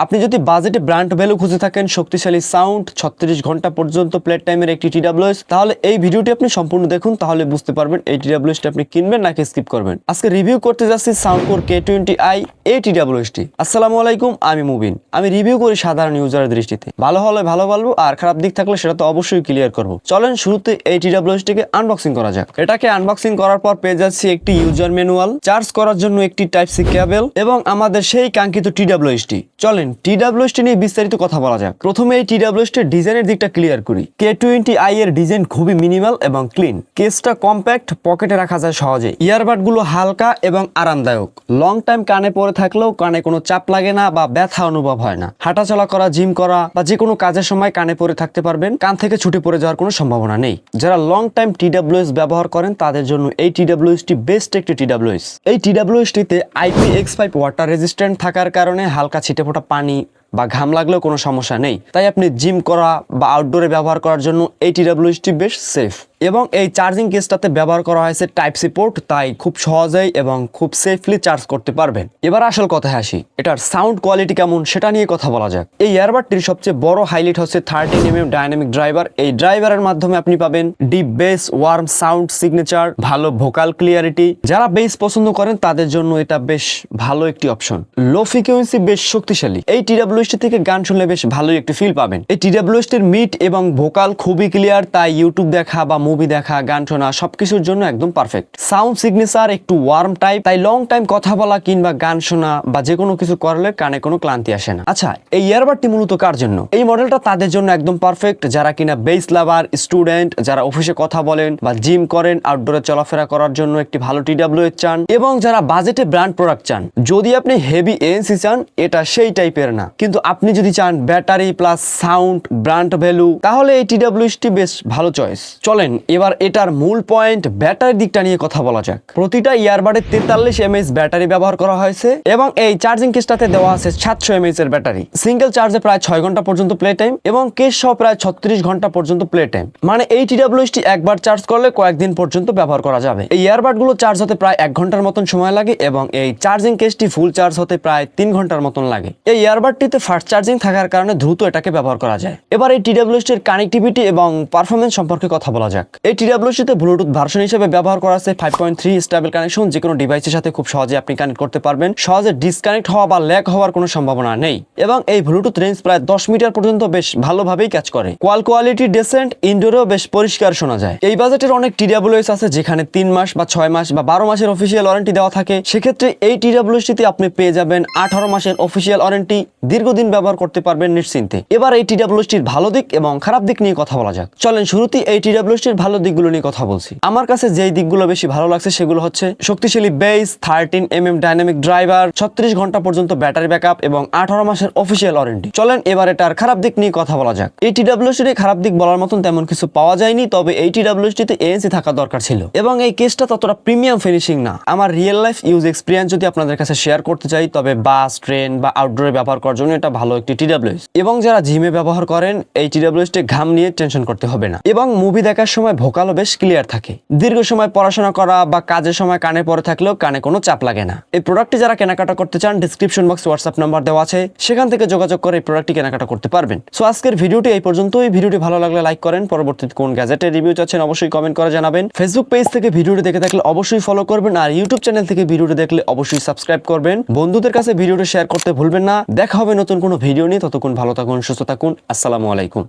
আপনি যদি বাজেটে ব্র্যান্ড ভ্যালু খুঁজে থাকেন, শক্তিশালী সাউন্ড, 36 ঘন্টা পর্যন্ত প্লে টাইমের একটি TWS, তাহলে এই ভিডিওটি আপনি সম্পূর্ণ দেখুন, তাহলে বুঝতে পারবেন এই TWSটি আপনি কিনবেন নাকি স্কিপ করবেন। আজকে রিভিউ করতে যাচ্ছি সাউন্ডকোর K20i এই TWSটি। আসসালামু আলাইকুম, আমি মুবিন। আমি রিভিউ করি সাধারণ ইউজারের দৃষ্টিতে, ভালো হলে ভালো বলবো, আর খারাপ দিক থাকলে সেটা তো অবশ্যই ক্লিয়ার করব। চলেন শুরুতে এই TWSটিকে আনবক্সিং করা যাক। এটাকে আনবক্সিং করার পর পেয়ে যাচ্ছি একটি ইউজার ম্যানুয়াল, চার্জ করার জন্য একটি টাইপ সি কেবল এবং আমাদের সেই কাঙ্ক্ষিত TWSটি। চলেন TWSটি নিয়ে বিস্তারিত কথা বলা যাক। প্রথমে এই TWSটির ডিজাইনের দিকটা ক্লিয়ার করি। K20i এর ডিজাইন খুবই মিনিমাল এবং ক্লিন। কেসটা কম্প্যাক্ট, পকেটে রাখা যায় সহজে। ইয়ারবাড গুলো হালকা এবং আরামদায়ক। লং টাইম কানে পরে থাকলেও কানে কোনো চাপ লাগে না বা ব্যথা অনুভব হয় না। হাঁটাচলা করা, জিম করা বা যে কোনো কাজের সময় কানে পরে থাকতে পারবেন, কান থেকে ছুটে পড়ে যাওয়ার কোনো সম্ভাবনা নেই। যারা লং টাইম TWS ব্যবহার করেন তাদের জন্য এই TWSটি বেস্ট একটি TWS। এই TWSটিতে IPX5 ওয়াটার রেজিস্ট্যান্ট থাকার কারণে হালকা ছিটেফোঁটা পানি বা ঘাম লাগলেও কোনো সমস্যা নেই। তাই আপনি জিম করা বা আউটডোরে ব্যবহার করার জন্য এই TWSটি বেশ সেফ। এবং এই চার্জিং কেসটাতে ব্যবহার করা হয়েছে টাইপ সি পোর্ট, তাই খুব সহজেই এবং খুব সেফলি চার্জ করতে পারবেন। এবার আসল কথায় আসি, এটার সাউন্ড কোয়ালিটি কেমন সেটা নিয়ে কথা বলা যাক। এই ইয়ারবাডটির সবচেয়ে বড় হাইলাইট হচ্ছে 13mm ডাইনামিক ড্রাইভার। এই ড্রাইভারের মাধ্যমে আপনি পাবেন deep bass, warm sound signature, ভালো ভোকাল ক্লিয়ারিটি। যারা বেস পছন্দ করেন তাদের জন্য এটা বেশ ভালো একটি অপশন। লো ফ্রিকোয়েন্সি বেশ শক্তিশালী। এই TWSটি থেকে গান শুনলে বেশ ভালোই একটি ফিল পাবেন। এই TWSটির মিড এবং ভোকাল খুবই ক্লিয়ার, তাই ইউটিউব দেখা বা মুভি দেখা, গান শোনা সবকিছুর জন্য একদম পারফেক্ট। সাউন্ড সিগনেচার একটু ওয়ার্ম টাইপ, তাই লং টাইম কথা বলা কিংবা গান শোনা বা যে কোনো কিছু করলে কানে কোনো ক্লান্তি আসে না। আচ্ছা, এই ইয়ারবাডটি মূলত কার জন্য? এই মডেলটা তাদের জন্য একদম পারফেক্ট যারা কিনা বেস লাভার, স্টুডেন্ট, যারা অফিসে কথা বলেন বা জিম করেন, আউটডোরে চলাফেরা করার জন্য একটি ভালো TWS চান, এবং যারা বাজেটে ব্র্যান্ড প্রোডাক্ট চান। যদি আপনি হেভি ANC চান, এটা সেই টাইপের না, কিন্তু আপনি যদি চান battery plus sound, brand value, তাহলে এই TWSটি বেশ ভালো চয়েস। চলেন এবার এটার মূল পয়েন্ট ব্যাটারির দিকটা নিয়ে কথা বলা যাক। প্রতিটা ইয়ারবাডে 43 mAh ব্যাটারি ব্যবহার করা হয়েছে এবং এই চার্জিং কেসটাতে দেওয়া আছে 700 mAh এর ব্যাটারি। সিঙ্গেল চার্জে প্রায় 6 ঘন্টা পর্যন্ত প্লে টাইম এবং কেস সহ প্রায় 36 ঘন্টা পর্যন্ত প্লে টাইম। মানে এই TWSটি একবার চার্জ করলে কয়েকদিন পর্যন্ত ব্যবহার করা যাবে। এই ইয়ারবাড গুলো চার্জ হতে প্রায় 1 ঘন্টার মতন সময় লাগে এবং এই চার্জিং কেসটি ফুল চার্জ হতে প্রায় 3 ঘন্টার মতন লাগে। এই ইয়ারবাডটিতে ফাস্ট চার্জিং থাকার কারণে দ্রুত এটাকে ব্যবহার করা যায়। এবার এই TWSটির কানেক্টিভিটি এবং পারফরমেন্স সম্পর্কে কথা বলা যাক। এই TWSটিতে ব্লুটুথ ভার্সন হিসেবে ব্যবহার করা আছে 5.3 স্টেবল কানেকশন। যে কোনো ডিভাইসের সাথে খুব সহজে আপনি কানেক্ট করতে পারবেন। সহজে ডিসকানেক্ট হওয়া বা ল্যাগ হওয়ার কোনো সম্ভাবনা নেই এবং এই ব্লুটুথ রেঞ্জ প্রায় 10 মিটার পর্যন্ত বেশ ভালোভাবেই কাজ করে। কল কোয়ালিটি ডেসেন্ট, ইনডোরেও বেশ পরিষ্কার শোনা যায়। এই বাজেটের অনেক TWS আছে যেখানে 3 মাস বা 6 মাস বা 12 মাসের অফিসিয়াল ওয়ারেন্টি দেওয়া থাকে। সেক্ষেত্রে এই TWSটিতে আপনি পেয়ে যাবেন 18 মাসের অফিসিয়াল ওয়ারেন্টি, দীর্ঘদিন ব্যবহার করতে পারবেন নিশ্চিন্তে। এবার এই TWSটির ভালো দিক এবং খারাপ দিক নিয়ে কথা বলা যাক। চলেন শুরুতেই এই TWSটির ভালো দিকগুলো নিয়ে কথা বলছি। আমার কাছে যেই দিকগুলো বেশি ভালো লাগছে সেগুলো হচ্ছে শক্তিশালী বেস, 13mm ডাইনামিক ড্রাইভার, 36 ঘন্টা পর্যন্ত ব্যাটারি ব্যাকআপ এবং 18 মাসের অফিসিয়াল ওয়ারেন্টি। চলেন এবার এটার খারাপ দিক নিয়ে কথা বলা যাক। এই TWSটির খারাপ দিক বলার মতন তেমন কিছু পাওয়া যায়নি, তবে এই TWSটিতে ANC থাকা দরকার ছিল এবং এই কেসটা ততটা প্রিমিয়াম ফিনিশিং না। আমার রিয়েল লাইফ ইউজ এক্সপিরিয়েন্স যদি আপনাদের কাছে শেয়ার করতে চাই, তবে বাস, ট্রেন বা আউটডোরে ব্যবহার করার জন্য এটা ভালো একটি TWS। এবং যারা জিমে ব্যবহার করেন এই TWSটি ঘাম নিয়ে টেনশন করতে হবে না এবং মুভি দেখার সময় ভোকালও বেশ ক্লিয়ার থাকে। দীর্ঘ সময় পড়াশোনা করা বা কাজের সময় কানে পরে থাকলেও কানে কোনো চাপ লাগে না। এই প্রোডাক্টটি যারা কেনাকাটা করতে চান, ডিসক্রিপশন বক্সে হোয়াটসঅ্যাপ নাম্বার দেওয়া আছে, সেখান থেকে যোগাযোগ করে এই প্রোডাক্টটি কেনাকাটা করতে পারবেন। সো আজকের ভিডিওটি এই পর্যন্তই। ভিডিওটি ভালো লাগলে লাইক করেন। পরবর্তীতে কোন গ্যাজেটের রিভিউ চাচ্ছেন অবশ্যই কমেন্ট করে জানাবেন। ফেসবুক পেজ থেকে ভিডিওটি দেখে থাকলে অবশ্যই ফলো করবেন আর ইউটিউব চ্যানেল থেকে ভিডিওটি দেখলে অবশ্যই সাবস্ক্রাইব করবেন। বন্ধুদের কাছে ভিডিওটি শেয়ার করতে ভুলবেন না। দেখা হবে নতুন কোনো ভিডিও নিয়ে। ততক্ষণ ভালো থাকুন, সুস্থ থাকুন। আসসালামু আলাইকুম।